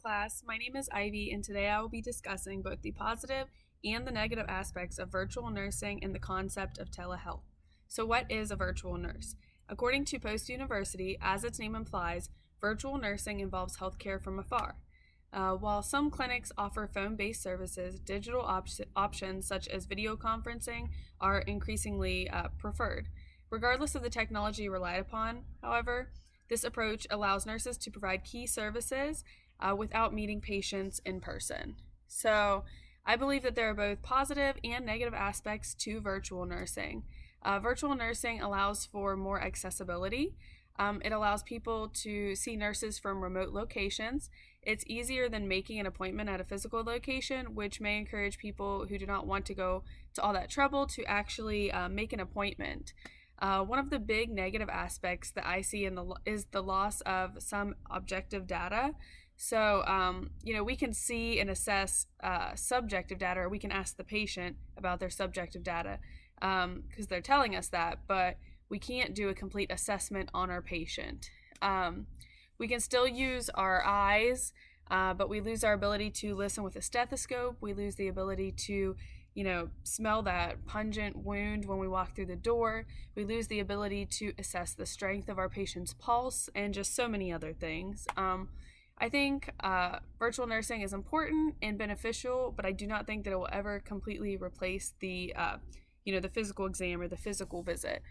class. My name is Ivy, and today I will be discussing both the positive and the negative aspects of virtual nursing and the concept of telehealth. So, what is a virtual nurse? According to Post University, as its name implies, virtual nursing involves healthcare from afar. While some clinics offer phone based services, digital options such as video conferencing are increasingly preferred. Regardless of the technology relied upon, however, this approach allows nurses to provide key services without meeting patients in person. So, I believe that there are both positive and negative aspects to virtual nursing. Virtual nursing allows for more accessibility. It allows people to see nurses from remote locations. It's easier than making an appointment at a physical location, which may encourage people who do not want to go to all that trouble to actually make an appointment. One of the big negative aspects that I see is the loss of some objective data. So, we can see and assess subjective data, or we can ask the patient about their subjective data because they're telling us that, but we can't do a complete assessment on our patient. We can still use our eyes, but we lose our ability to listen with a stethoscope. We lose the ability to smell that pungent wound when we walk through the door. We lose the ability to assess the strength of our patient's pulse and just so many other things. I think virtual nursing is important and beneficial, but I do not think that it will ever completely replace the physical exam or the physical visit.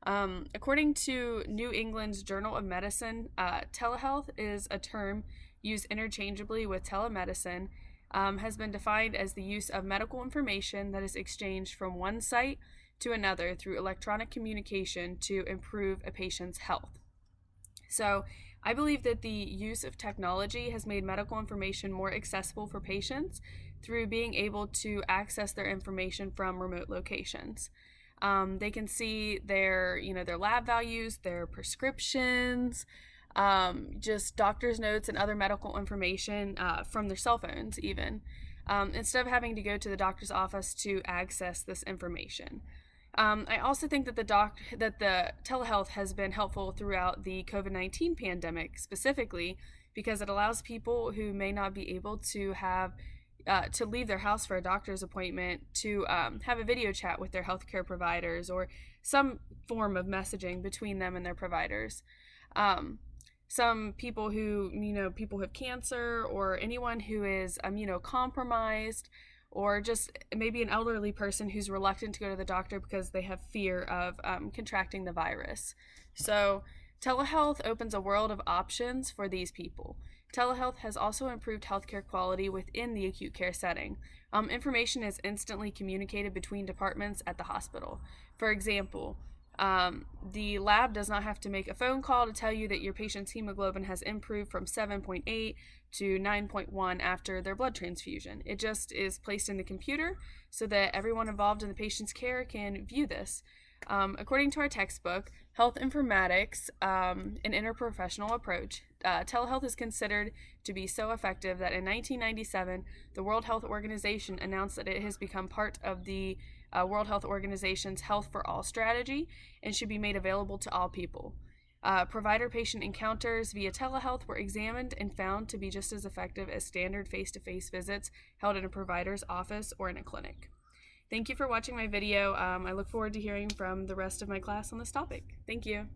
According to New England's Journal of Medicine, telehealth is a term used interchangeably with telemedicine, has been defined as the use of medical information that is exchanged from one site to another through electronic communication to improve a patient's health. So, I believe that the use of technology has made medical information more accessible for patients through being able to access their information from remote locations. They can see their lab values, their prescriptions, just doctor's notes and other medical information from their cell phones even, instead of having to go to the doctor's office to access this information. I also think that the telehealth has been helpful throughout the COVID-19 pandemic specifically because it allows people who may not be able to have to leave their house for a doctor's appointment to have a video chat with their healthcare providers or some form of messaging between them and their providers. Some people who have cancer or anyone who is immunocompromised or just maybe an elderly person who's reluctant to go to the doctor because they have fear of contracting the virus. So telehealth opens a world of options for these people. Telehealth has also improved healthcare quality within the acute care setting. Information is instantly communicated between departments at the hospital. For example, the lab does not have to make a phone call to tell you that your patient's hemoglobin has improved from 7.8 to 9.1 after their blood transfusion. It just is placed in the computer so that everyone involved in the patient's care can view this. According to our textbook, Health Informatics, an interprofessional approach, telehealth is considered to be so effective that in 1997, the World Health Organization announced that it has become part of the World Health Organization's Health for All strategy and should be made available to all people. Provider-patient encounters via telehealth were examined and found to be just as effective as standard face-to-face visits held in a provider's office or in a clinic. Thank you for watching my video. I look forward to hearing from the rest of my class on this topic. Thank you.